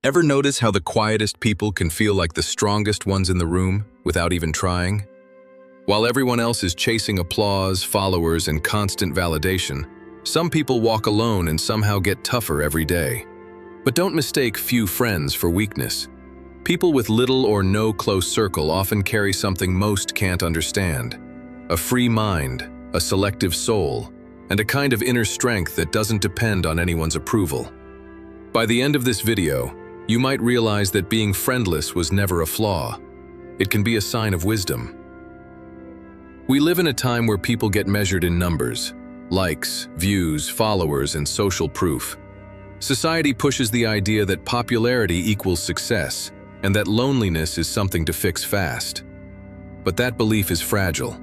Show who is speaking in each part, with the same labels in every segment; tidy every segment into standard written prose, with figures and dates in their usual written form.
Speaker 1: Ever notice how the quietest people can feel like the strongest ones in the room without even trying? While everyone else is chasing applause, followers, and constant validation, some people walk alone and somehow get tougher every day. But don't mistake few friends for weakness. People with little or no close circle often carry something most can't understand: a free mind, a selective soul, and a kind of inner strength that doesn't depend on anyone's approval. By the end of this video, you might realize that being friendless was never a flaw. It can be a sign of wisdom. We live in a time where people get measured in numbers: likes, views, followers, and social proof. Society pushes the idea that popularity equals success, and that loneliness is something to fix fast. But that belief is fragile.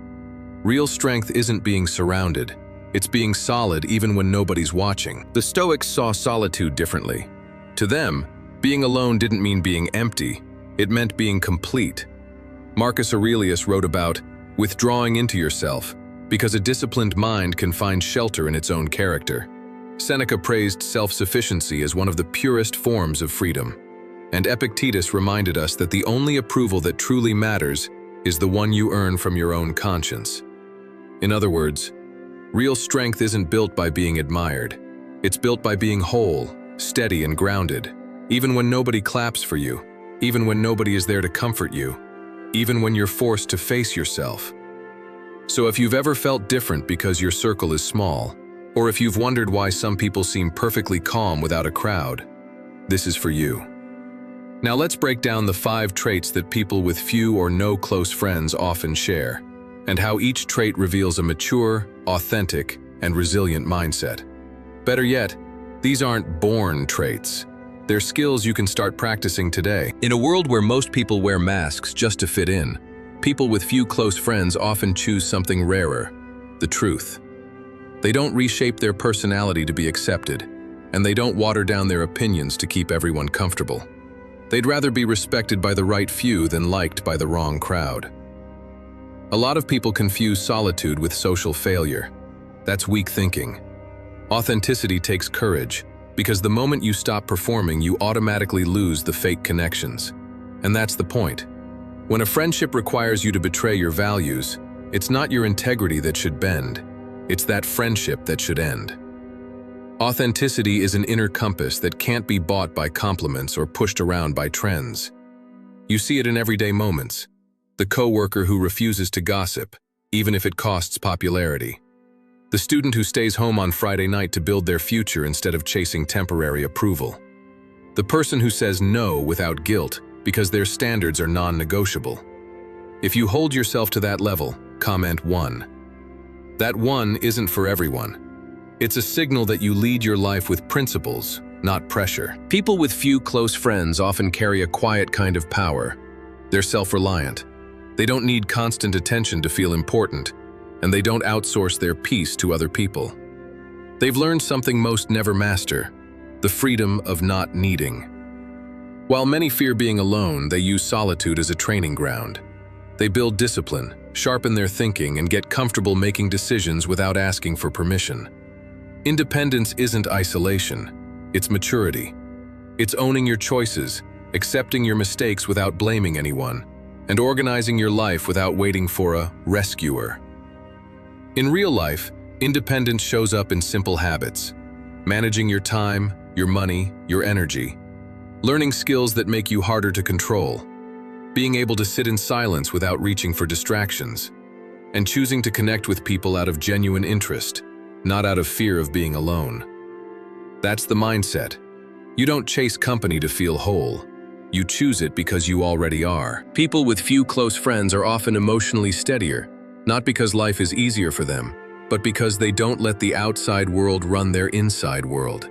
Speaker 1: Real strength isn't being surrounded. It's being solid even when nobody's watching. The Stoics saw solitude differently. To them, being alone didn't mean being empty. It meant being complete. Marcus Aurelius wrote about withdrawing into yourself, because a disciplined mind can find shelter in its own character. Seneca praised self-sufficiency as one of the purest forms of freedom. And Epictetus reminded us that the only approval that truly matters is the one you earn from your own conscience. In other words, real strength isn't built by being admired. It's built by being whole, steady, and grounded, even when nobody claps for you, even when nobody is there to comfort you, even when you're forced to face yourself. So if you've ever felt different because your circle is small, or if you've wondered why some people seem perfectly calm without a crowd, this is for you. Now let's break down the 5 traits that people with few or no close friends often share, and how each trait reveals a mature, authentic, and resilient mindset. Better yet, these aren't born traits. They're skills you can start practicing today. In a world where most people wear masks just to fit in, people with few close friends often choose something rarer: the truth. They don't reshape their personality to be accepted, and they don't water down their opinions to keep everyone comfortable. They'd rather be respected by the right few than liked by the wrong crowd. A lot of people confuse solitude with social failure. That's weak thinking. Authenticity takes courage, because the moment you stop performing, you automatically lose the fake connections. And that's the point. When a friendship requires you to betray your values, it's not your integrity that should bend. It's that friendship that should end. Authenticity is an inner compass that can't be bought by compliments or pushed around by trends. You see it in everyday moments. The coworker who refuses to gossip, even if it costs popularity. The student who stays home on Friday night to build their future instead of chasing temporary approval. The person who says no without guilt because their standards are non-negotiable. If you hold yourself to that level, comment 1. That 1 isn't for everyone. It's a signal that you lead your life with principles, not pressure. People with few close friends often carry a quiet kind of power. They're self-reliant. They don't need constant attention to feel important, and they don't outsource their peace to other people. They've learned something most never master: the freedom of not needing. While many fear being alone, they use solitude as a training ground. They build discipline, sharpen their thinking, and get comfortable making decisions without asking for permission. Independence isn't isolation, it's maturity. It's owning your choices, accepting your mistakes without blaming anyone, and organizing your life without waiting for a rescuer. In real life, independence shows up in simple habits: managing your time, your money, your energy, learning skills that make you harder to control, being able to sit in silence without reaching for distractions, and choosing to connect with people out of genuine interest, not out of fear of being alone. That's the mindset. You don't chase company to feel whole. You choose it because you already are. People with few close friends are often emotionally steadier, not because life is easier for them, but because they don't let the outside world run their inside world.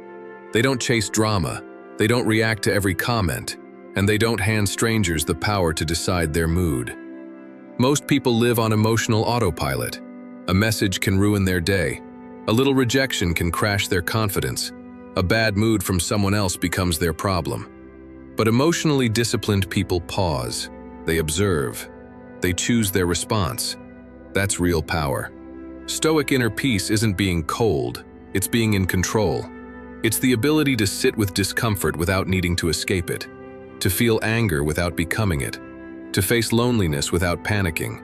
Speaker 1: They don't chase drama, they don't react to every comment, and they don't hand strangers the power to decide their mood. Most people live on emotional autopilot. A message can ruin their day. A little rejection can crash their confidence. A bad mood from someone else becomes their problem. But emotionally disciplined people pause. They observe. They choose their response. That's real power. Stoic inner peace isn't being cold, it's being in control. It's the ability to sit with discomfort without needing to escape it, to feel anger without becoming it, to face loneliness without panicking.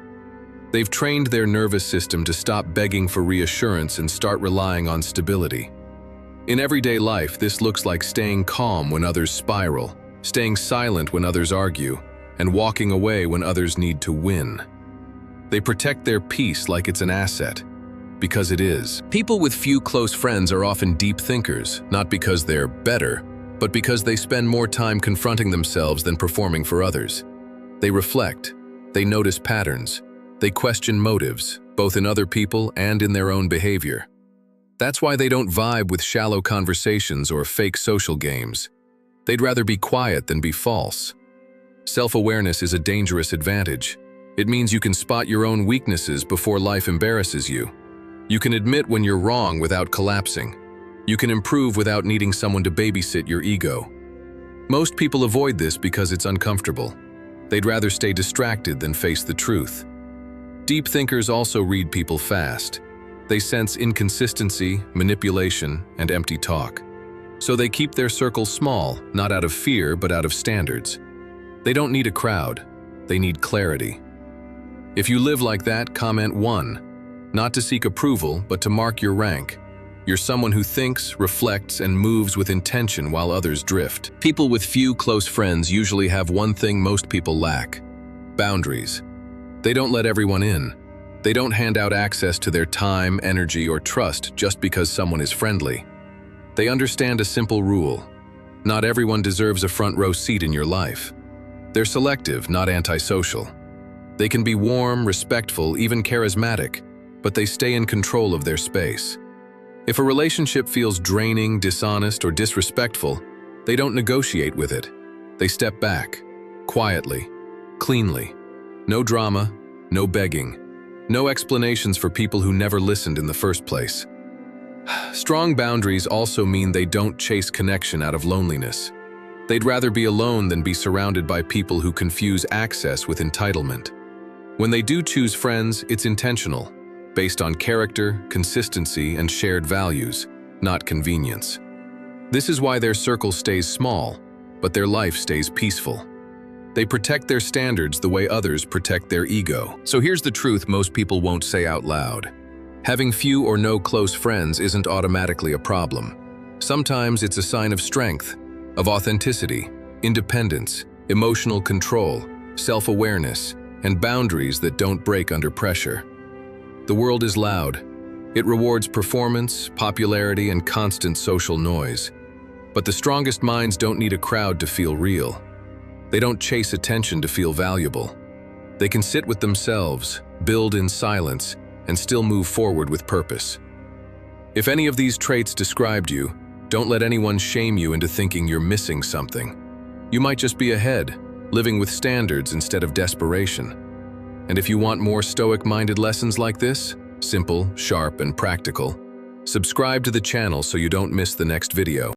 Speaker 1: They've trained their nervous system to stop begging for reassurance and start relying on stability. In everyday life, this looks like staying calm when others spiral, staying silent when others argue, and walking away when others need to win. They protect their peace like it's an asset, because it is. People with few close friends are often deep thinkers, not because they're better, but because they spend more time confronting themselves than performing for others. They reflect, they notice patterns, they question motives, both in other people and in their own behavior. That's why they don't vibe with shallow conversations or fake social games. They'd rather be quiet than be false. Self-awareness is a dangerous advantage. It means you can spot your own weaknesses before life embarrasses you. You can admit when you're wrong without collapsing. You can improve without needing someone to babysit your ego. Most people avoid this because it's uncomfortable. They'd rather stay distracted than face the truth. Deep thinkers also read people fast. They sense inconsistency, manipulation, and empty talk. So they keep their circle small, not out of fear, but out of standards. They don't need a crowd. They need clarity. If you live like that, comment 1. Not to seek approval, but to mark your rank. You're someone who thinks, reflects, and moves with intention while others drift. People with few close friends usually have one thing most people lack: boundaries. They don't let everyone in. They don't hand out access to their time, energy, or trust just because someone is friendly. They understand a simple rule: not everyone deserves a front row seat in your life. They're selective, not antisocial. They can be warm, respectful, even charismatic, but they stay in control of their space. If a relationship feels draining, dishonest, or disrespectful, they don't negotiate with it. They step back, quietly, cleanly. No drama, no begging, no explanations for people who never listened in the first place. Strong boundaries also mean they don't chase connection out of loneliness. They'd rather be alone than be surrounded by people who confuse access with entitlement. When they do choose friends, it's intentional, based on character, consistency, and shared values, not convenience. This is why their circle stays small, but their life stays peaceful. They protect their standards the way others protect their ego. So here's the truth most people won't say out loud. Having few or no close friends isn't automatically a problem. Sometimes it's a sign of strength, of authenticity, independence, emotional control, self-awareness, and boundaries that don't break under pressure. The world is loud. It rewards performance, popularity, and constant social noise. But the strongest minds don't need a crowd to feel real. They don't chase attention to feel valuable. They can sit with themselves, build in silence, and still move forward with purpose. If any of these traits described you, don't let anyone shame you into thinking you're missing something. You might just be ahead, living with standards instead of desperation. And if you want more Stoic-minded lessons like this, simple, sharp, and practical, subscribe to the channel so you don't miss the next video.